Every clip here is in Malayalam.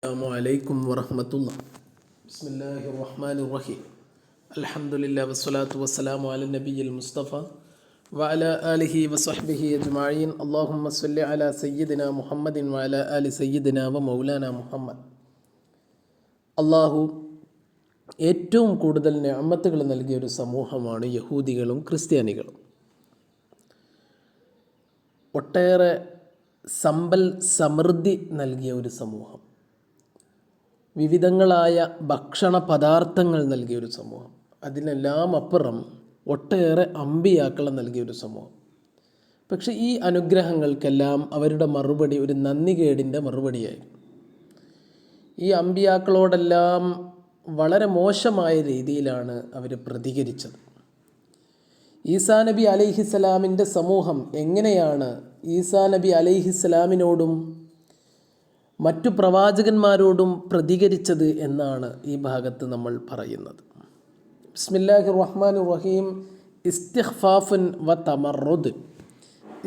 അസ്സലാമു വറഹ്മത്തുള്ളാഹി. ബിസ്മില്ലാഹിർ റഹ്മാനിർ റഹീം. അൽഹംദുലില്ലാഹി വസ്സലാത്തു വസ്സലാമു അലാ നബിയിൽ മുസ്തഫ വഅലാ ആലിഹി വസ്വഹ്ബിഹി അജ്മഈൻ. അല്ലാഹുമ്മ സ്വല്ലി അലാ സയ്യിദിനാ മുഹമ്മദിൻ വഅലാ ആലി സയ്യിദിനാ വമൗലാനാ മുഹമ്മദ്. അല്ലാഹു ഏറ്റവും കൂടുതൽ നിഅമത്തുകൾ നൽകിയ ഒരു സമൂഹമാണ് യഹൂദികളും ക്രിസ്ത്യാനികളും. ഒട്ടേറെ സമ്പൽ സമൃദ്ധി നൽകിയ ഒരു സമൂഹം, വിവിധങ്ങളായ ഭക്ഷണ പദാർത്ഥങ്ങൾ നൽകിയ ഒരു സമൂഹം, അതിനെല്ലാം അപ്പുറം ഒട്ടേറെ അമ്പിയാക്കളെ നൽകിയ ഒരു സമൂഹം. പക്ഷെ ഈ അനുഗ്രഹങ്ങൾക്കെല്ലാം അവരുടെ മറുപടി ഒരു നന്ദികേടിൻ്റെ മറുപടിയായിരുന്നു. ഈ അമ്പിയാക്കളോടെല്ലാം വളരെ മോശമായ രീതിയിലാണ് അവർ പ്രതികരിച്ചത്. ഈസാ നബി അലൈഹിസ്സലാമിൻ്റെ സമൂഹം എങ്ങനെയാണ് ഈസാ നബി അലൈഹിസ്സലാമിനോടും മറ്റു പ്രവാചകന്മാരോടും പ്രതികരിച്ചത് എന്നാണ് ഈ ഭാഗത്ത് നമ്മൾ പറയുന്നത്. ബിസ്മില്ലാഹിർ റഹ്മാനിർ റഹീം. ഇസ്തിഖ്ഫാഫുൻ വ തമറുദ്.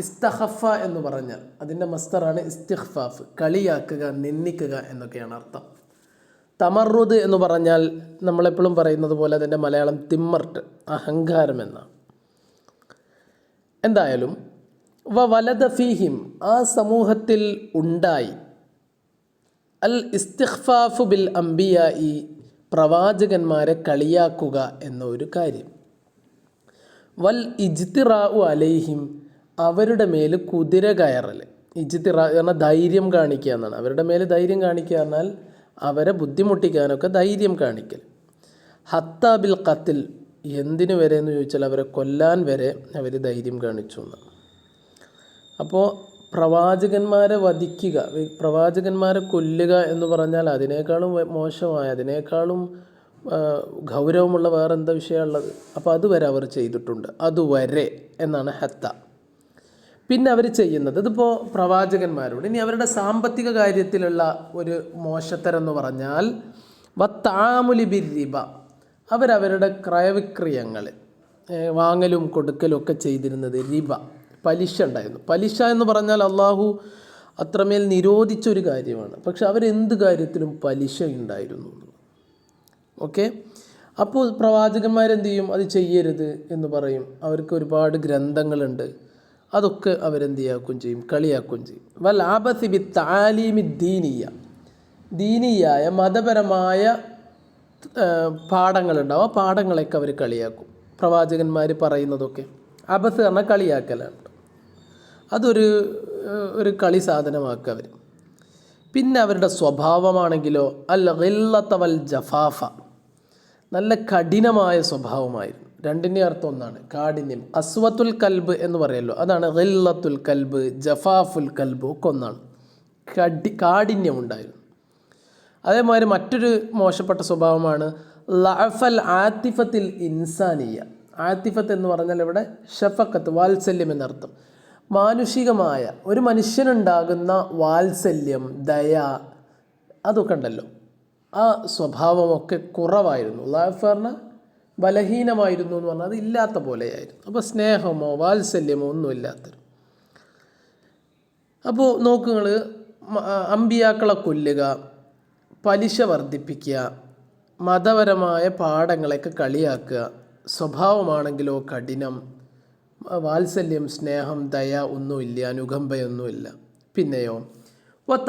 ഇസ്തഖഫ എന്ന് പറഞ്ഞാൽ അതിൻ്റെ മസ്തറാണ് ഇസ്തിഖ്ഫാഫ്, കളിയാക്കുക, നിന്ദിക്കുക എന്നൊക്കെയാണ് അർത്ഥം. തമറുദ് എന്ന് പറഞ്ഞാൽ നമ്മളെപ്പോഴും പറയുന്നത് പോലെ അതിൻ്റെ മലയാളം തിമ്മർട്ട്, അഹങ്കാരം എന്നാണ്. എന്തായാലും വലദ ഫീഹിം, ആ സമൂഹത്തിൽ ഉണ്ടായി അൽ ഇസ്തിഖ്ഫാഫു ബിൽ അംബിയായി, പ്രവാചകന്മാരെ കളിയാക്കുക എന്ന ഒരു കാര്യം. വൽ ഇജ്തിറാഉ അലൈഹിം, അവരുടെ മേൽ കുതിര കയറൽ. ഇജ്തിറാ എന്നാൽ ധൈര്യം കാണിക്കുക എന്നാണ്. അവരുടെ മേൽ ധൈര്യം കാണിക്കുക എന്നാൽ അവരെ ബുദ്ധിമുട്ടിക്കാനൊക്കെ ധൈര്യം കാണിക്കൽ. ഹത്താ ബിൽ ഖത്ൽ, എന്തിനു വരെ എന്ന് ചോദിച്ചാൽ അവരെ കൊല്ലാൻ വരെ അവർ ധൈര്യം കാണിച്ചു എന്നാണ്. അപ്പോൾ പ്രവാചകന്മാരെ വധിക്കുക, പ്രവാചകന്മാരെ കൊല്ലുക എന്ന് പറഞ്ഞാൽ അതിനേക്കാളും മോശമായ, അതിനേക്കാളും ഗൗരവമുള്ള വേറെ എന്താ വിഷയമുള്ളത്? അപ്പോൾ അതുവരെ അവർ ചെയ്തിട്ടുണ്ട്. അതുവരെ എന്നാണ് ഹത്ത. പിന്നെ അവർ ചെയ്യുന്നത്, ഇതിപ്പോൾ പ്രവാചകന്മാരോട്. ഇനി അവരുടെ സാമ്പത്തിക കാര്യത്തിലുള്ള ഒരു മോശത്തരം എന്ന് പറഞ്ഞാൽ വത്താമുലി ബിർ റിബ, അവരവരുടെ ക്രയവിക്രയങ്ങൾ, വാങ്ങലും കൊടുക്കലും ഒക്കെ ചെയ്തിരുന്നത് റിബ, പലിശ ഉണ്ടായിരുന്നു. പലിശ എന്ന് പറഞ്ഞാൽ അള്ളാഹു അത്രമേൽ നിരോധിച്ചൊരു കാര്യമാണ്. പക്ഷെ അവരെന്ത് കാര്യത്തിലും പലിശ ഉണ്ടായിരുന്നു. ഓക്കെ, അപ്പോൾ പ്രവാചകന്മാരെന്ത് ചെയ്യും? അത് ചെയ്യരുത് എന്ന് പറയും. അവർക്ക് ഒരുപാട് ഗ്രന്ഥങ്ങളുണ്ട്, അതൊക്കെ അവരെന്ത് ചെയ്യാക്കുകയും ചെയ്യും? കളിയാക്കുകയും ചെയ്യും. വൽ ആബസി ബി താലീമി ദീനിയ, ദീനിയായ മതപരമായ പാഠങ്ങളുണ്ടാവും. ആ പാഠങ്ങളൊക്കെ അവർ കളിയാക്കും. പ്രവാചകന്മാർ പറയുന്നതൊക്കെ അബസ് പറഞ്ഞാൽ കളിയാക്കലാണ്. അതൊരു കളി സാധനമാക്കുക അവർ. പിന്നെ അവരുടെ സ്വഭാവമാണെങ്കിലോ അൽ ഗില്ലത വൽ ജഫാഫ, നല്ല കഠിനമായ സ്വഭാവമായിരുന്നു. രണ്ടിൻ്റെ അർത്ഥം ഒന്നാണ്, കാഠിന്യം. അസ്വത്തുൽ കൽബ് എന്ന് പറയല്ലോ, അതാണ് ഗില്ലത്തുൽ കൽബ്, ജഫാഫുൽ കൽബ് ഒക്കെ ഒന്നാണ്. കാഠിന്യം ഉണ്ടായിരുന്നു. അതേമാതിരി മറ്റൊരു മോശപ്പെട്ട സ്വഭാവമാണ് ലഅഫൽ ആത്തിഫത്തിൽ ഇൻസാനിയ. ആത്തിഫത്ത് എന്ന് പറഞ്ഞാൽ ഇവിടെ ഷഫക്കത്ത്, വാത്സല്യം എന്നർത്ഥം. മാനുഷികമായ ഒരു മനുഷ്യനുണ്ടാകുന്ന വാത്സല്യം, ദയ, അതൊക്കെ ഉണ്ടല്ലോ, ആ സ്വഭാവമൊക്കെ കുറവായിരുന്നു. ലഅഫ് പറഞ്ഞാൽ ബലഹീനമായിരുന്നു എന്ന് പറഞ്ഞാൽ അത് ഇല്ലാത്ത പോലെയായിരുന്നു. അപ്പോൾ സ്നേഹമോ വാത്സല്യമോ ഒന്നുമില്ലാത്തൊരു. അപ്പോൾ നോക്കുങ്ങൾ, അമ്പിയാക്കളെ കൊല്ലുക, പലിശ വർദ്ധിപ്പിക്കുക, മതപരമായ പാഠങ്ങളൊക്കെ കളിയാക്കുക, സ്വഭാവമാണെങ്കിലോ കഠിനം, വാത്സല്യം, സ്നേഹം, ദയ ഒന്നുമില്ല, അനുകമ്പയൊന്നുമില്ല. പിന്നെയോ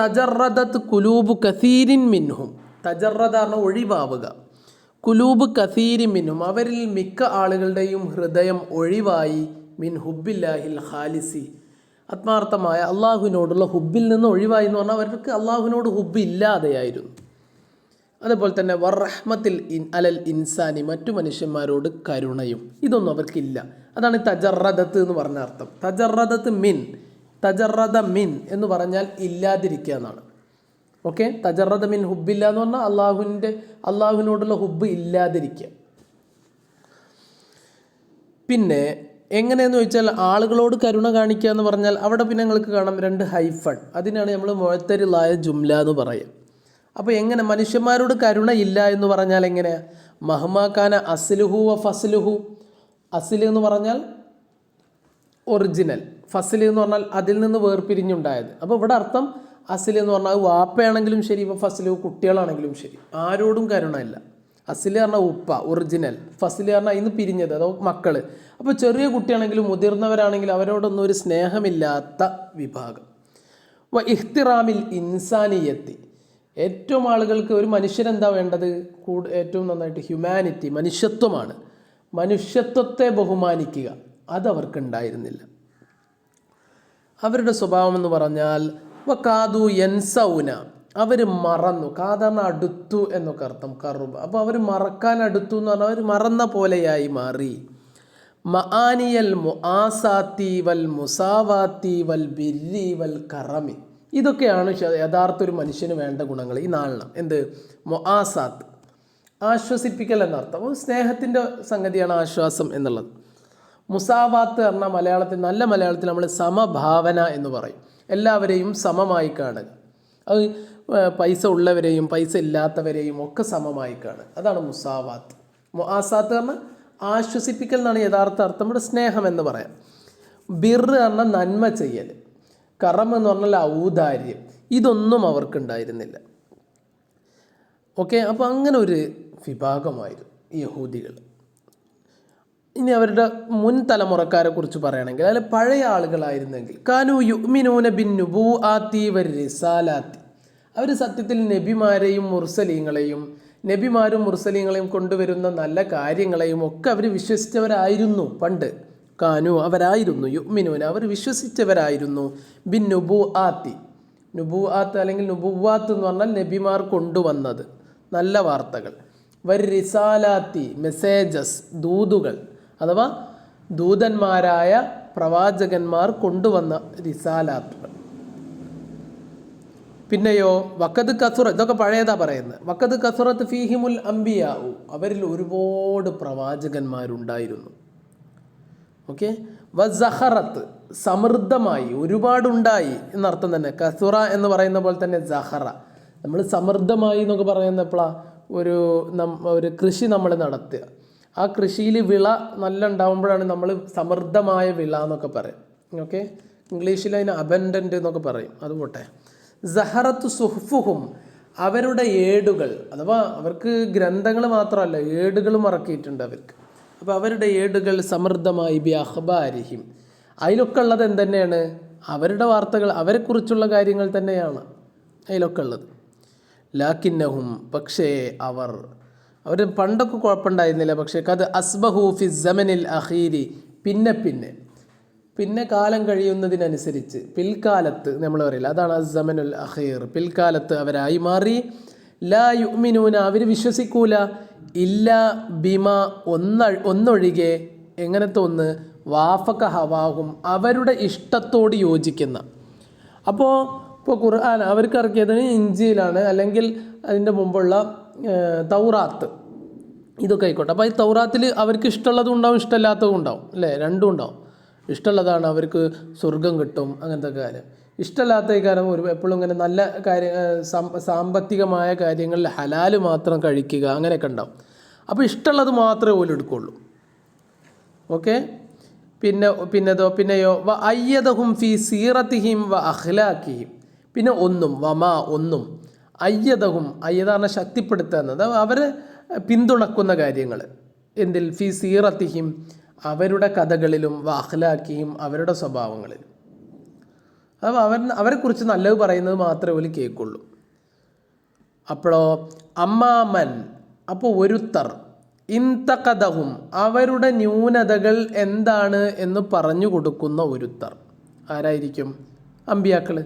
തജറദത്ത് കുലൂബ് കസീരിൻ മിൻഹും, തജറദ പറഞ്ഞ ഒഴിവാവുക, കുലൂബ് കസീരിൻ മിൻഹും, അവരിൽ മിക്ക ആളുകളുടെയും ഹൃദയം ഒഴിവായി, മിൻ ഹുബില്ലാഹിൽ ഖാലിസി, ആത്മാർത്ഥമായ അള്ളാഹുവിനോടുള്ള ഹുബിൽ നിന്ന് ഒഴിവായി എന്ന് പറഞ്ഞാൽ അവർക്ക് അള്ളാഹുവിനോട് ഹുബ് ഇല്ലാതെയായിരുന്നു. അതുപോലെ തന്നെ വറഹ്മത്തിൽ അലൽ ഇൻസാനി, മറ്റു മനുഷ്യന്മാരോട് കരുണയും, ഇതൊന്നും അവർക്കില്ല. അതാണ് തജറദത്ത് എന്ന് പറഞ്ഞ അർത്ഥം. തജറദത്ത് മിൻ, തജറദ മിൻ എന്ന് പറഞ്ഞാൽ ഇല്ലാതിരിക്കുക എന്നാണ്. ഓക്കെ, തജറദ മിൻ ഹുബില്ല എന്ന് പറഞ്ഞാൽ അള്ളാഹുവിനോടുള്ള ഹുബ് ഇല്ലാതിരിക്കുക. പിന്നെ എങ്ങനെയെന്ന് ചോദിച്ചാൽ ആളുകളോട് കരുണ കാണിക്കുക എന്ന് പറഞ്ഞാൽ അവിടെ പിന്നെ നിങ്ങൾക്ക് കാണാം രണ്ട് ഹൈഫൺ, അതിനാണ് നമ്മൾ മുഅത്തരിലായ ജുംല എന്ന് പറയുക. അപ്പോൾ എങ്ങനെ മനുഷ്യന്മാരോട് കരുണ ഇല്ല എന്ന് പറഞ്ഞാൽ എങ്ങനെയാണ്? മഹ്മാക്കാന അസ്ലുഹു വ ഫസ്ലുഹു, അസ്ൽ എന്ന് പറഞ്ഞാൽ ഒറിജിനൽ, ഫസ്ൽ എന്ന് പറഞ്ഞാൽ അതിൽ നിന്ന് വേർപിരിഞ്ഞുണ്ടായത്. അപ്പോൾ ഇവിടെ അർത്ഥം അസിൽ എന്ന് പറഞ്ഞാൽ വാപ്പയാണെങ്കിലും ശരി, ഇപ്പോൾ ഫസിൽ കുട്ടികളാണെങ്കിലും ശരി, ആരോടും കരുണയില്ല. അസിൽ പറഞ്ഞാൽ ഉപ്പ ഒറിജിനൽ, ഫസിൽ പറഞ്ഞാൽ ഇന്ന് പിരിഞ്ഞത് അതോ മക്കൾ. അപ്പോൾ ചെറിയ കുട്ടിയാണെങ്കിലും മുതിർന്നവരാണെങ്കിലും അവരോടൊന്നും ഒരു സ്നേഹമില്ലാത്ത വിഭാഗം. ഇഹ്തിറാമിൽ ഇൻസാനിയത്തി, ഏറ്റവും ആളുകൾക്ക് ഒരു മനുഷ്യരെന്താ വേണ്ടത്? ഏറ്റവും നന്നായിട്ട് ഹ്യൂമാനിറ്റി, മനുഷ്യത്വമാണ്. മനുഷ്യത്വത്തെ ബഹുമാനിക്കുക അതവർക്ക് ഉണ്ടായിരുന്നില്ല. അവരുടെ സ്വഭാവം എന്ന് പറഞ്ഞാൽ കാതു യൻസൗന, അവർ മറന്നു. കാതാണ് അടുത്തു എന്നൊക്കെ അർത്ഥം, കറുബ്. അപ്പോൾ അവർ മറക്കാൻ അടുത്തു എന്ന് പറഞ്ഞാൽ അവർ മറന്ന പോലെയായി മാറി. മആനിയൽ മുആസാത്തി വൽ മുസാവാത്തി വൽ ബിരി വൽ കറമി, ഇതൊക്കെയാണ് യഥാർത്ഥ ഒരു മനുഷ്യന് വേണ്ട ഗുണങ്ങൾ. ഈ നാലെണ്ണം. എന്ത്? മുആസാത്ത്, ആശ്വസിപ്പിക്കൽ എന്നർത്ഥം. സ്നേഹത്തിൻ്റെ സംഗതിയാണ് ആശ്വാസം എന്നുള്ളത്. മുസാവാത്ത് പറഞ്ഞാൽ മലയാളത്തിൽ, നല്ല മലയാളത്തിൽ നമ്മൾ സമഭാവന എന്ന് പറയും. എല്ലാവരെയും സമമായി കാണുക. അത് പൈസ ഉള്ളവരെയും പൈസ ഇല്ലാത്തവരെയും ഒക്കെ സമമായി കാണുക, അതാണ് മുസാവാത്ത്. മുആസാത്ത് പറഞ്ഞാൽ ആശ്വസിപ്പിക്കൽ എന്നാണ് യഥാർത്ഥ അർത്ഥം. ഇവിടെ സ്നേഹം എന്ന് പറയാം. ബിർ പറഞ്ഞാൽ നന്മ ചെയ്യൽ, കറം എന്ന് പറഞ്ഞാൽ ഔദാര്യം. ഇതൊന്നും അവർക്കുണ്ടായിരുന്നില്ല. ഓക്കെ, അപ്പോൾ അങ്ങനെ ഒരു വിഭാഗമായിരുന്നു യഹൂദികൾ. ഇനി അവരുടെ മുൻ തലമുറക്കാരെ കുറിച്ച് പറയുകയാണെങ്കിൽ, അതിൽ പഴയ ആളുകളായിരുന്നെങ്കിൽ കാനു യുഅ്മിനൂന ബിൻ നുബൂആത്തി വറിസാലാത്തി, അവർ സത്യത്തിൽ നബിമാരെയും മുർസലീങ്ങളെയും, നബിമാരും മുർസലീങ്ങളെയും കൊണ്ടുവരുന്ന നല്ല കാര്യങ്ങളെയും ഒക്കെ അവർ വിശ്വസിച്ചവരായിരുന്നു പണ്ട്. കാനു, അവരായിരുന്നു, യുഅ്മിനൂന, അവർ വിശ്വസിച്ചവരായിരുന്നു. ബിൻ നുബൂആത്തി, നുബൂആത്ത് അല്ലെങ്കിൽ നുബുവാത്ത് എന്ന് പറഞ്ഞാൽ നബിമാർ കൊണ്ടുവന്നത് നല്ല വാർത്തകൾ. വറിസാലാത്തി, മെസ്സേജസ്, ദൂതുകൾ, അഥവാ ദൂതന്മാരായ പ്രവാചകന്മാർ കൊണ്ടുവന്ന റിസാലാത്തുകൾ. പിന്നെയോ വഖദ് കസുറ, ഇതൊക്കെ പഴയതാ പറയുന്നത്. വഖദ് കസുറത്ത് ഫീഹിമുൽ അംബിയാഉ, അവരിൽ ഒരുപാട് പ്രവാചകന്മാരുണ്ടായിരുന്നു. ഓക്കെ. വസഹറത്ത്, സമൃദ്ധമായി, ഒരുപാടുണ്ടായി എന്നർത്ഥം തന്നെ. കസുറ എന്ന് പറയുന്ന പോലെ തന്നെ സഹറ, നമ്മൾ സമൃദ്ധമായി എന്നൊക്കെ പറയുന്നപ്പോഴാണ് ഒരു കൃഷി നമ്മൾ നടത്തുക. ആ കൃഷിയിൽ വിള നല്ല ഉണ്ടാകുമ്പോഴാണ് നമ്മൾ സമൃദ്ധമായ വിള എന്നൊക്കെ പറയും. ഓക്കെ, ഇംഗ്ലീഷിൽ അതിന് അബൻഡൻ്റ് എന്നൊക്കെ പറയും. അതുപോട്ടെ. സഹറത്ത് സുഹ്ഫുഹും, അവരുടെ ഏടുകൾ, അഥവാ അവർക്ക് ഗ്രന്ഥങ്ങൾ മാത്രമല്ല ഏടുകളും ഇറക്കിയിട്ടുണ്ട് അവർക്ക്. അപ്പോൾ അവരുടെ ഏടുകൾ സമൃദ്ധമായി ബി അഖ്ബാരിഹിം, അതിലൊക്കെ ഉള്ളത് എന്തുതന്നെയാണ്? അവരുടെ വാർത്തകൾ, അവരെക്കുറിച്ചുള്ള കാര്യങ്ങൾ തന്നെയാണ് അതിലൊക്കെ ഉള്ളത്. ലാക്കിന്നഹും, പക്ഷേ അവർ പണ്ടൊക്കെ കുഴപ്പമുണ്ടായിരുന്നില്ല. പക്ഷേ കത് അസ്ബഹു ഫി സമനിൽ അഖീരി, പിന്നെ കാലം കഴിയുന്നതിനനുസരിച്ച്, പിൽക്കാലത്ത് നമ്മൾ പറയില്ല, അതാണ് അസ്സമനുൽ അഖീർ, പിൽക്കാലത്ത് അവരായി മാറി. ലാ യുഅ്മിനൂന, അവർ വിശ്വസിക്കൂല, ഇല്ല ബിമ, ഒന്നൊഴികെ. എങ്ങനത്തെ ഒന്ന്? വാഫക ഹവാഹും, അവരുടെ ഇഷ്ടത്തോട് യോജിക്കുന്ന. ഇപ്പോൾ ഖുർആൻ അവർക്ക് ഇറക്കിയത് ഇഞ്ചീലാണ്, അല്ലെങ്കിൽ അതിൻ്റെ മുമ്പുള്ള തൗറാത്ത്, ഇതൊക്കെ ആയിക്കോട്ടെ. അപ്പോൾ ഈ തൗറാത്തിൽ അവർക്ക് ഇഷ്ടമുള്ളതും ഉണ്ടാവും ഇഷ്ടമില്ലാത്തതും ഉണ്ടാവും, അല്ലേ? രണ്ടും ഉണ്ടാവും. ഇഷ്ടമുള്ളതാണ് അവർക്ക് സ്വർഗം കിട്ടും, അങ്ങനത്തെ കാര്യം. ഇഷ്ടമില്ലാത്ത കാര്യം എപ്പോഴും ഇങ്ങനെ നല്ല സാമ്പത്തികമായ കാര്യങ്ങളിൽ ഹലാല് മാത്രം കഴിക്കുക, അങ്ങനെയൊക്കെ ഉണ്ടാവും. അപ്പോൾ ഇഷ്ടമുള്ളത് മാത്രമേ പോലും എടുക്കുള്ളൂ. ഓക്കെ. പിന്നെയോ വ അയ്യദഹും ഫി സീറത്തിഹിം വ അഖ്ലാഖിഹിം, പിന്നെ ഒന്നും അയ്യദഹും, അയ്യതാണ് ശക്തിപ്പെടുത്തുക എന്നത്, അവരെ പിന്തുണക്കുന്ന കാര്യങ്ങൾ. എന്തിൽ? ഫി സീറത്തിഹിം, അവരുടെ കഥകളിലും, വ അഖ്ലാഖിഹിം, അവരുടെ സ്വഭാവങ്ങളിലും. അപ്പോൾ അവരെക്കുറിച്ച് നല്ലത് പറയുന്നത് മാത്രമേ ഓല് കേൾക്കുള്ളൂ. അപ്പോഴോ അമ്മാമൻ, അപ്പോൾ ഒരുത്തർ, ഇൻതഖദഹും, അവരുടെ ന്യൂനതകൾ എന്താണ് എന്ന് പറഞ്ഞു കൊടുക്കുന്ന ഒരുത്തർ. ആരായിരിക്കും? അമ്പിയാക്കൾ.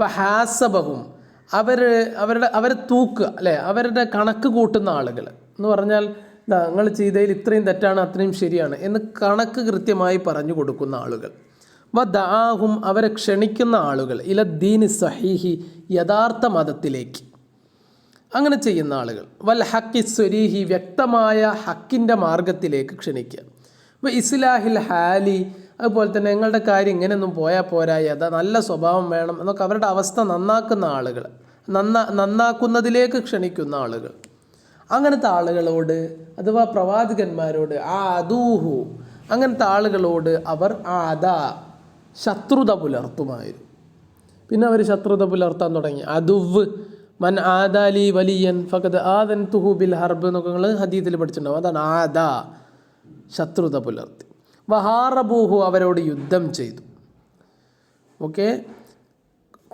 വഹാസബഹും, അവരെ തൂക്കുക, അല്ലേ? അവരുടെ കണക്ക് കൂട്ടുന്ന ആളുകൾ എന്ന് പറഞ്ഞാൽ, നിങ്ങൾ ചെയ്തതിൽ ഇത്രയും തെറ്റാണ് അത്രയും ശരിയാണ് എന്ന് കണക്ക് കൃത്യമായി പറഞ്ഞു കൊടുക്കുന്ന ആളുകൾ. വദാഹും, അവരെ ക്ഷണിക്കുന്ന ആളുകൾ, ഇലദ്ദീനി സഹീഹി, യഥാർത്ഥ മതത്തിലേക്ക്, അങ്ങനെ ചെയ്യുന്ന ആളുകൾ. വൽ ഹക്കി സ്വരീഹി, വ്യക്തമായ ഹക്കിൻ്റെ മാർഗത്തിലേക്ക് ക്ഷണിക്കുക. ഇസ്ലാഹിൽ ഹാലി, അതുപോലെ തന്നെ നിങ്ങളുടെ കാര്യം ഇങ്ങനെയൊന്നും പോയാൽ പോരാ, നല്ല സ്വഭാവം വേണം എന്നൊക്കെ അവരുടെ അവസ്ഥ നന്നാക്കുന്ന ആളുകൾ, നന്നാക്കുന്നതിലേക്ക് ക്ഷണിക്കുന്ന ആളുകൾ. അങ്ങനത്തെ ആളുകളോട്, അഥവാ പ്രവാചകന്മാരോട്, ആദൂഹു, അങ്ങനത്തെ ആളുകളോട് അവർ ശത്രുത പുലർത്തുമായിരുന്നു. പിന്നെ അവർ ശത്രുത പുലർത്താൻ തുടങ്ങി. അതുവ് മൻ ആദാലി വലിയൻ ഫഖദ് ആദൻതുഹു ബിൽ ഹർബ് എന്നൊക്കെ നിങ്ങൾ ഹദീസിൽ പഠിച്ചിട്ടുണ്ടാവും. അതാണ് ആദാ, ശത്രുത പുലർത്തി. വഹാറബൂഹു, അവരോട് യുദ്ധം ചെയ്തു. ഓക്കെ,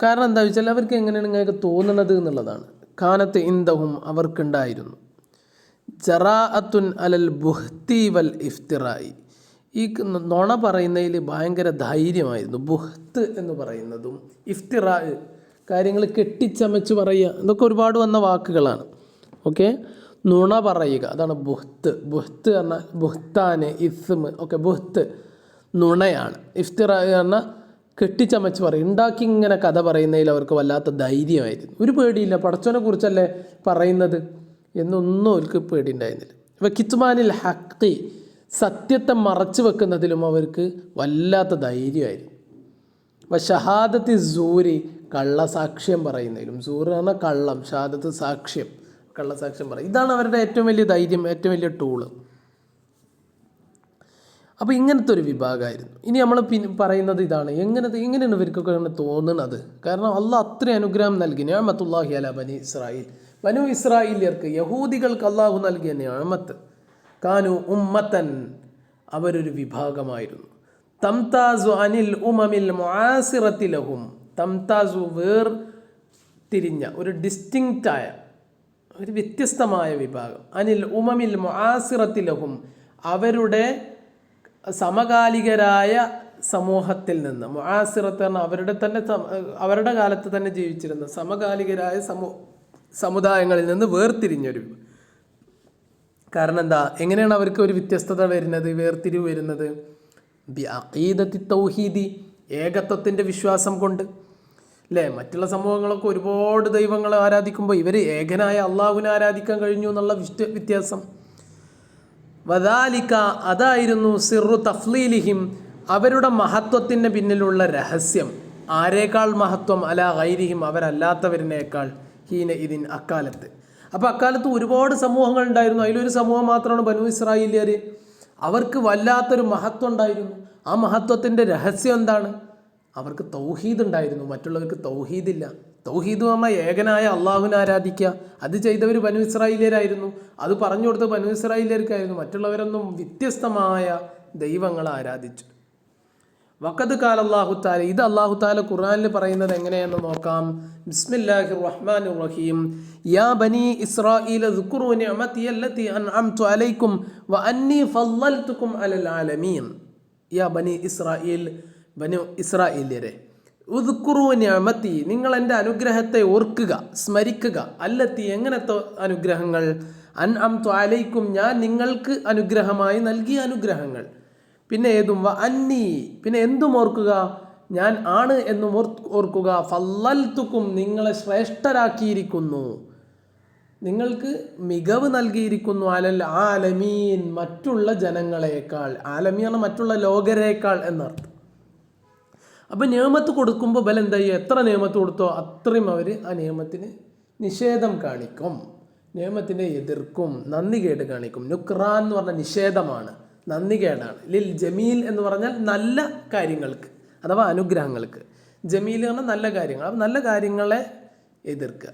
കാരണം എന്താ വെച്ചാൽ അവർക്ക് എങ്ങനെയാണ് നിങ്ങൾക്ക് തോന്നുന്നത് എന്നുള്ളതാണ്. കാനത്ത് ഇന്ദഹും, അവർക്കുണ്ടായിരുന്നു ജറാഅത്തുൻ അലൽ ബുഹ്തി വൽ ഇഫ്തിറായി, ഈ നുണ പറയുന്നതിൽ ഭയങ്കര ധൈര്യമായിരുന്നു. ബുഹ്ത്ത് എന്ന് പറയുന്നതും ഇഫ്തിറാ, കാര്യങ്ങൾ കെട്ടിച്ചമച്ച് പറയുക, ഇതൊക്കെ ഒരുപാട് വന്ന വാക്കുകളാണ്. ഓക്കെ, നുണ പറയുക, അതാണ് ബുഹ്ത്ത്. ബുഹ്ത്ത് പറഞ്ഞാൽ ബുഹ്താന്, ഇസ്മ് ഒക്കെ ബുഹ്ത്ത് നുണയാണ്. ഇഫ്തിറാ പറഞ്ഞാൽ കെട്ടിച്ചമച്ച് പറയും, ഉണ്ടാക്കി ഇങ്ങനെ കഥ പറയുന്നതിൽ അവർക്ക് വല്ലാത്ത ധൈര്യമായിരുന്നു. ഒരു പേടിയില്ല, പടച്ചോനെ കുറിച്ചല്ലേ പറയുന്നത് എന്നൊന്നും അവർക്ക് പേടിയുണ്ടായിരുന്നില്ല. ഇപ്പം കിത്മാനിൽ ഹക്കി, സത്യത്തെ മറച്ചു വെക്കുന്നതിലും അവർക്ക് വല്ലാത്ത ധൈര്യമായിരുന്നു. അപ്പം ഷഹാദത്തി സൂരി, കള്ളസാക്ഷ്യം പറയുന്നതിലും. സൂറ് പറഞ്ഞാൽ കള്ളം, ഷഹാദത്ത് സാക്ഷ്യം, കള്ളസാക്ഷ്യം പറയും. ഇതാണ് അവരുടെ ഏറ്റവും വലിയ ധൈര്യം, ഏറ്റവും വലിയ ടൂള്. അപ്പോൾ ഇങ്ങനത്തെ ഒരു വിഭാഗമായിരുന്നു. ഇനി നമ്മൾ പറയുന്നത് ഇതാണ്, എങ്ങനെയാണ് ഇവർക്കൊക്കെ തോന്നുന്നത്? കാരണം അള്ളാഹ് അത്രയും അനുഗ്രഹം നൽകി. നിഅമത്തുല്ലാഹി അലാ ബനി ഇസ്രായേൽ, ബനു ഇസ്രായേലിയർക്ക്, യഹൂദികൾക്ക് അള്ളാഹു നൽകിയ നിഅമത്ത്. കാനു ഉമ്മത്തൻ, അവരൊരു വിഭാഗമായിരുന്നു. തംതാസു അനിൽ ഉമമിൽ മുആസിറത്തി ലഹും, തംതാസു തിരിഞ്ഞ ഒരു ഡിസ്റ്റിങ്ക്റ്റായ ഒരു വ്യത്യസ്തമായ വിഭാഗം. അനിൽ ഉമമിൽ മുആസിറത്തി ലഹും, അവരുടെ സമകാലികരായ സമൂഹത്തിൽ നിന്ന്. മുആസിറത്ത് പറഞ്ഞാൽ അവരുടെ കാലത്ത് തന്നെ ജീവിച്ചിരുന്ന സമകാലികരായ സമുദായങ്ങളിൽ നിന്ന് വേർതിരിഞ്ഞൊരു. കാരണം എന്താ, എങ്ങനെയാണ് അവർക്ക് ഒരു വ്യത്യസ്തത വരുന്നത്, വേർതിരിവ് വരുന്നത്? ബി അഖീദത്തി തൗഹീദി, ഏകത്വത്തിൻ്റെ വിശ്വാസം കൊണ്ട്. അല്ലേ, മറ്റുള്ള സമൂഹങ്ങളൊക്കെ ഒരുപാട് ദൈവങ്ങളെ ആരാധിക്കുമ്പോൾ ഇവർ ഏകനായ അള്ളാഹുവിനെ ആരാധിക്കാൻ കഴിഞ്ഞു എന്നുള്ള വ്യത്യാസം. വദാലിക, അതായിരുന്നു സിറു തഫ്ലീലിഹിം, അവരുടെ മഹത്വത്തിന് പിന്നിലുള്ള രഹസ്യം. ആരേക്കാൾ മഹത്വം? അലാ ഗൈരിഹിം, അവരല്ലാത്തവരിനേക്കാൾ. ഹീന ഇതിൻ, അക്കാലത്ത്. അപ്പോൾ അക്കാലത്ത് ഒരുപാട് സമൂഹങ്ങൾ ഉണ്ടായിരുന്നു. അതിലൊരു സമൂഹം മാത്രമാണ് ബനു ഇസ്രായേലിയർ. അവർക്ക് വല്ലാത്തൊരു മഹത്വം ഉണ്ടായിരുന്നു. ആ മഹത്വത്തിൻ്റെ രഹസ്യം എന്താണ്? അവർക്ക് തൗഹീദ് ഉണ്ടായിരുന്നു, മറ്റുള്ളവർക്ക് തൗഹീദില്ല. തൗഹീദ് പറഞ്ഞാൽ ഏകനായ അള്ളാഹുവിനെ ആരാധിക്കുക. അത് ചെയ്തവർ ബനു ഇസ്രായേലിയരായിരുന്നു. അത് പറഞ്ഞു കൊടുത്ത ബനു ഇസ്രായേലിയർക്കായിരുന്നു. മറ്റുള്ളവരൊന്നും വ്യത്യസ്തമായ ദൈവങ്ങളെ ആരാധിച്ചു. വഖദ് ഖാല അല്ലാഹു തആല, ഇത് അല്ലാഹു തആല ഖുർആനിൽ പറയുന്നത് എങ്ങനെയെന്ന് നോക്കാം. ബിസ്മില്ലാഹിർ റഹ്മാനിർ റഹീം. യാ ബനി ഇസ്രായീല ദുക്റൂ നിഅമതി അല്ലതി അൻഅംതു അലൈക്കും വ അന്നി ഫളൽതുകും അലൽ ആലമീൻ. യാ ബനി ഇസ്രായീൽ, ബനു ഇസ്രായേലിയരെ, ഉദ്കുറു നിഅമതി, നിങ്ങൾ എൻ്റെ അനുഗ്രഹത്തെ ഓർക്കുക, സ്മരിക്കുക. അല്ലത്തി, എങ്ങനത്തെ അനുഗ്രഹങ്ങൾ? അൻഅംതു അലൈക്കും, ഞാൻ നിങ്ങൾക്ക് അനുഗ്രഹമായി നൽകിയ അനുഗ്രഹങ്ങൾ. പിന്നെ ഏതും? വ അന്നി, പിന്നെ എന്തും ഓർക്കുക, ഞാൻ ആണ് എന്നും ഓർക്കുക. ഫളൽതുകും, നിങ്ങളെ ശ്രേഷ്ഠരാക്കിയിരിക്കുന്നു, നിങ്ങൾക്ക് മികവ് നൽകിയിരിക്കുന്നു. അലൽ ആലമീൻ, മറ്റുള്ള ജനങ്ങളെക്കാൾ. ആലമീൻ മറ്റുള്ള ലോകരേക്കാൾ എന്നർത്ഥം. അപ്പം നിയമത്ത് കൊടുക്കുമ്പോൾ ബലം എന്താ ചെയ്യുക? എത്ര നിയമത്ത് കൊടുത്തോ അത്രയും അവർ ആ നിയമത്തിന് നിഷേധം കാണിക്കും, നിയമത്തിനെ എതിർക്കും, നന്ദികേട് കാണിക്കും. നുക്റാൻ എന്ന് പറഞ്ഞാൽ നിഷേധമാണ്, നന്ദികേടാണ്. ലിൽ ജമീൽ എന്ന് പറഞ്ഞാൽ നല്ല കാര്യങ്ങൾക്ക് അഥവാ അനുഗ്രഹങ്ങൾക്ക്. ജമീൽ പറഞ്ഞാൽ നല്ല കാര്യങ്ങൾ. അപ്പം നല്ല കാര്യങ്ങളെ എതിർക്കുക.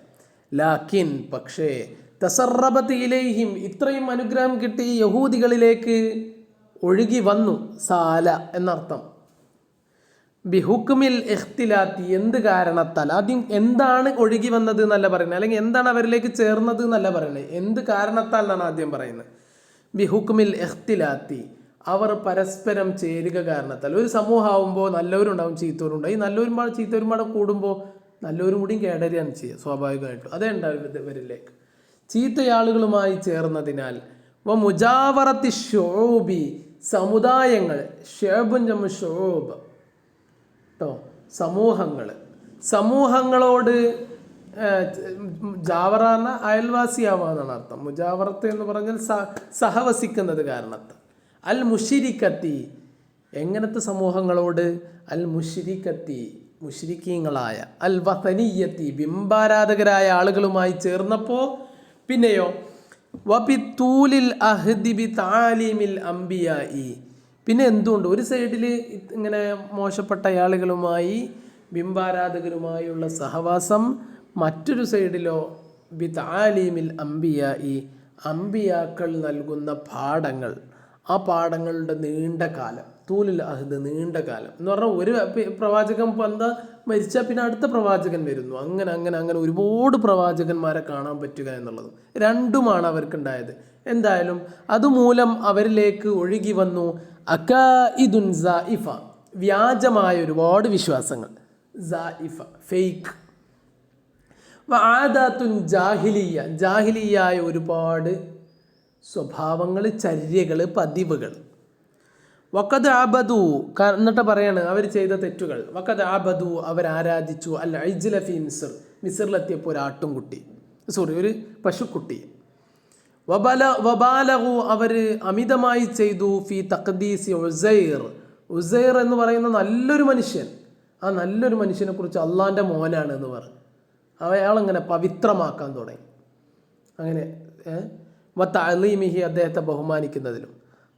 ലാക്കിൻ, പക്ഷേ, തസറബത്ത് ഇലൈഹിം, ഇത്രയും അനുഗ്രഹം കിട്ടി യഹൂദികളിലേക്ക് ഒഴുകി വന്നു. സാല എന്നർത്ഥം. ബിഹുക്മിൽ ഇഖ്തിലാത്തി, എന്ത് കാരണത്താൽ? ആദ്യം എന്താണ് ഒഴുകി വന്നത് എന്നല്ല പറയുന്നത്, അല്ലെങ്കിൽ എന്താണ് അവരിലേക്ക് ചേർന്നത് എന്നല്ല പറയുന്നത്, എന്ത് കാരണത്താൽ എന്നാണ് ആദ്യം പറയുന്നത്. ബിഹുക്മിൽ ഇഖ്തിലാത്തി, അവർ പരസ്പരം ചേരുക കാരണത്താൽ. ഒരു സമൂഹമാകുമ്പോൾ നല്ലവരുണ്ടാവും, ചീത്തവരുണ്ടാവും. ഈ നല്ലവരും ചീത്തവരുമാടെ കൂടുമ്പോൾ നല്ലവരും കൂടിയും കേടരുകയാണ് ചെയ്യുക സ്വാഭാവികമായിട്ടും. അതേ ഉണ്ടാവും ഇവരിലേക്ക്. ചീത്തയാളുകളുമായി ചേർന്നതിനാൽ. വ മുജാവറത്തി ഷോബി, സമുദായങ്ങൾ. ഷേബും ജമ്മു ഷോബ് കേട്ടോ, സമൂഹങ്ങളോട് ജാവറാന അയൽവാസിയാവാന്നാണ് അർത്ഥം. മുജാവറത്ത് എന്ന് പറഞ്ഞാൽ സഹവസിക്കുന്നത് കാരണത്താൽ. അൽ മുഷിരിക്കത്തി, എങ്ങനത്തെ സമൂഹങ്ങളോട്? അൽ മുഷിരിക്കത്തി, മുശ്രിക്കീങ്ങളായ. അൽ വസനിയത്തി, ബിംബാരാധകരായ ആളുകളുമായി ചേർന്നപ്പോൾ. പിന്നെയോ വബിത്തൂലിൽ അഹ്ദി ബി തആലീമിൽ അംബിയായി, പിന്നെ എന്തുകൊണ്ട് ഒരു സൈഡിൽ ഇങ്ങനെ മോശപ്പെട്ട ആളുകളുമായി ബിംബാരാധകരുമായുള്ള സഹവാസം. മറ്റൊരു സൈഡിലോ ബിതാലീമിൽ അംബിയായി, അംബിയാക്കൾ നൽകുന്ന പാഠങ്ങൾ, ആ പാഠങ്ങളുടെ നീണ്ട കാലം, തൂലുൽ അഹദ്, നീണ്ട കാലം എന്ന് പറഞ്ഞാൽ ഒരു പ്രവാചകൻ എന്താ മരിച്ചാൽ പിന്നെ അടുത്ത പ്രവാചകൻ വരുന്നു, അങ്ങനെ അങ്ങനെ അങ്ങനെ ഒരുപാട് പ്രവാചകന്മാരെ കാണാൻ പറ്റുക എന്നുള്ളത് രണ്ടുമാണ് അവർക്കുണ്ടായത്. എന്തായാലും അതുമൂലം അവരിലേക്ക് ഒഴുകി വന്നു അകാഇദുൻ സായിഫ, വ്യാജമായ ഒരുപാട് വിശ്വാസങ്ങൾ, സായിഫ ഫേക്ക്, വആദാത്തുൻ ജാഹിലിയ, ജാഹിലിയായ ഒരുപാട് സ്വഭാവങ്ങൾ, ചര്യകൾ, പതിവുകൾ. വഖദ് അബദു, എന്നിട്ട് പറയാണ് അവർ ചെയ്ത തെറ്റുകൾ. വഖദ് അബദു, അവർ ആരാധിച്ചു അൽ ഇജ്ല ഫി മിസ്ർ, മിസ്റിലെത്തിയപ്പോൾ ഒരു ആട്ടുംകുട്ടി, ഒരു പശുക്കുട്ടി. വബാലഹു, അവർ അമിതമായി ചെയ്തു ഫി തഖ്ദീസി ഉസൈർ, ഉസൈർ എന്ന് പറയുന്ന നല്ലൊരു മനുഷ്യൻ, ആ നല്ലൊരു മനുഷ്യനെ കുറിച്ച് അള്ളാൻ്റെ മോനാണ് എന്ന് പറഞ്ഞു അയാളങ്ങനെ പവിത്രമാക്കാൻ തുടങ്ങി. അങ്ങനെ വതഅലീമിഹി, അദ്ദേഹത്തെ ബഹുമാനിക്കുന്നതിലും.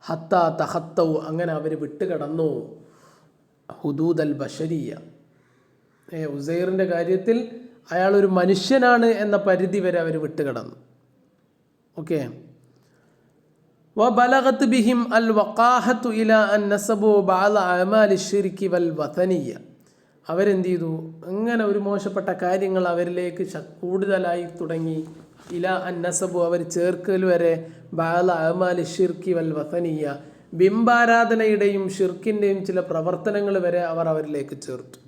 ഹത്താ തഹത്തൗ, അങ്ങനെ അവർ വിട്ടുകടന്നു ഹുദൂദൽ ബശരിയ, ഉസൈറിൻ്റെ കാര്യത്തിൽ അയാളൊരു മനുഷ്യനാണ് എന്ന പരിധി വരെ അവർ വിട്ടുകടന്നു. ഓക്കെ. വബലഗത് ബിഹിം അൽ വഖാഹത്തു ഇലാ അൻ നസബു ബഅദ അഅമാലി ശിർകി വൽ വതനിയ, അവരെന്ത് ചെയ്തു, അങ്ങനെ ഒരു മോശപ്പെട്ട കാര്യങ്ങൾ അവരിലേക്ക് കൂടുതലായി തുടങ്ങി. ഇലാ അൻ നസബു, അവർ ചേർക്കൽ വരെ, ബഅദ അഅമാലി ശിർകി വൽ വതനിയ, ബിംബാരാധനയുടെയും ഷിർക്കിൻ്റെയും ചില പ്രവർത്തനങ്ങൾ വരെ അവർ അവരിലേക്ക് ചേർത്തു,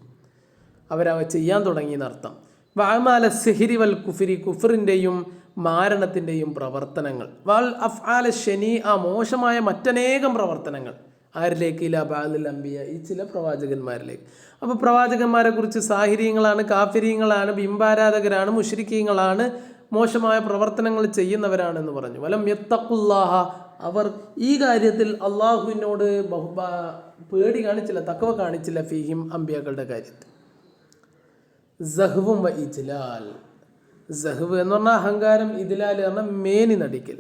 അവരവ ചെയ്യാൻ തുടങ്ങി എന്നർത്ഥം. വഅമാല സിഹ്രി വൽ കുഫ്രി, കുഫറിൻ്റെയും മാരണത്തിൻ്റെയും പ്രവർത്തനങ്ങൾ. വൽ അഫ്ആല ശനി, ആ മോശമായ മറ്റനേകം പ്രവർത്തനങ്ങൾ. ആരിലേക്ക്? ഇലാ ബഅദിൽ അംബിയ, ഈ ചില പ്രവാചകന്മാരിലേക്ക്. അപ്പോൾ പ്രവാചകന്മാരെ കുറിച്ച് സാഹിര്യങ്ങളാണ്, കാഫിര്യങ്ങളാണ്, ബിംബാരാധകരാണ്, മുശ്രിക്കീങ്ങളാണ്, മോശമായ പ്രവർത്തനങ്ങൾ ചെയ്യുന്നവരാണെന്ന് പറഞ്ഞു. വലം യത്തഖുല്ലാഹ, അവർ ഈ കാര്യത്തിൽ അള്ളാഹുവിനോട് പേടി കാണിച്ചില്ല, തഖ്വ കാണിച്ചില്ല. ഫീഹിം, അംബിയാക്കളുടെ കാര്യത്തിൽ. സഹ്വും വ ഇജ്ലാൽ, സഹ്വ് എന്ന് പറഞ്ഞാൽ അഹങ്കാരം, ഇദ്ലാൽ പറഞ്ഞാൽ മേനി നടിക്കൽ.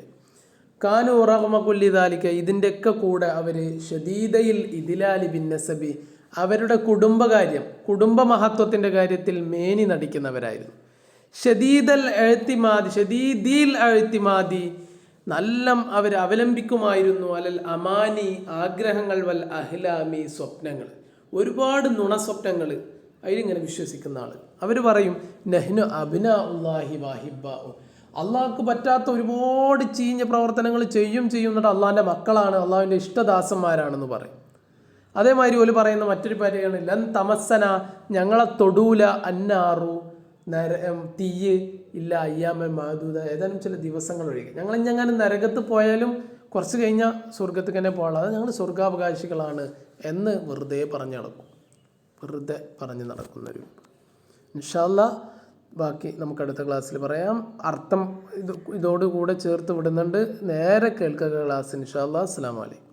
കാനു റഗ്മ കുല്ലി ദാലിക, ഇതിൻ്റെയൊക്കെ കൂടെ അവർ ഷദീദയിൽ ഇദ്ലാലി ബിൻ നസബി, അവരുടെ കുടുംബകാര്യം, കുടുംബ മഹത്വത്തിൻ്റെ കാര്യത്തിൽ മേനി നടിക്കുന്നവരായിരുന്നു. ഷദീദൽ എഴുത്തിമാദി, ഷദീദിൽ എഴുത്തിമാദി, നല്ല അവർ അവലംബിക്കുമായിരുന്നു. അലൽ അമാനി, ആഗ്രഹങ്ങൾ, വൽ അഹ്ലാമി, സ്വപ്നങ്ങൾ, ഒരുപാട് നുണസ്വപ്നങ്ങൾ, അതിലിങ്ങനെ വിശ്വസിക്കുന്ന ആൾ. അവർ പറയും നഹ്നു അബ്നാ ഉല്ലാഹി വഹിബ്ബാഉ, അള്ളാഹ്ക്ക് പറ്റാത്ത ഒരുപാട് ചീഞ്ഞ പ്രവർത്തനങ്ങൾ ചെയ്യും എന്നിട്ട് അള്ളാഹിൻ്റെ മക്കളാണ്, അള്ളാഹുവിൻ്റെ ഇഷ്ടദാസന്മാരാണെന്ന് പറയും. അതേമാതിരി ഓല് പറയുന്ന മറ്റൊരു കാര്യമാണ് ലൻ തമസ്സന, ഞങ്ങളെ തൊടൂല അന്നാറു, തീയ് ഇല്ല അയ്യാമ മാദൂദ, ഏതാനും ചില ദിവസങ്ങൾ ഒഴികെ. ഞങ്ങളെങ്ങനെ നരകത്ത് പോയാലും കുറച്ച് കഴിഞ്ഞാൽ സ്വർഗത്തിൽ തന്നെ പോകാതെ ഞങ്ങൾ സ്വർഗാവകാശികളാണ് എന്ന് വെറുതെ പറഞ്ഞു നടക്കും, വെറുതെ പറഞ്ഞു നടക്കുന്നൊരു. ഇൻഷാ അല്ലാഹ് ബാക്കി നമുക്ക് അടുത്ത ക്ലാസ്സിൽ പറയാം. അർത്ഥം ഇതോടുകൂടെ ചേർത്ത് വിടുന്നുണ്ട്, നേരെ കേൾക്കുക ക്ലാസ്. ഇൻഷാ അല്ലാഹ്. അസ്സലാമു അലൈക്കും.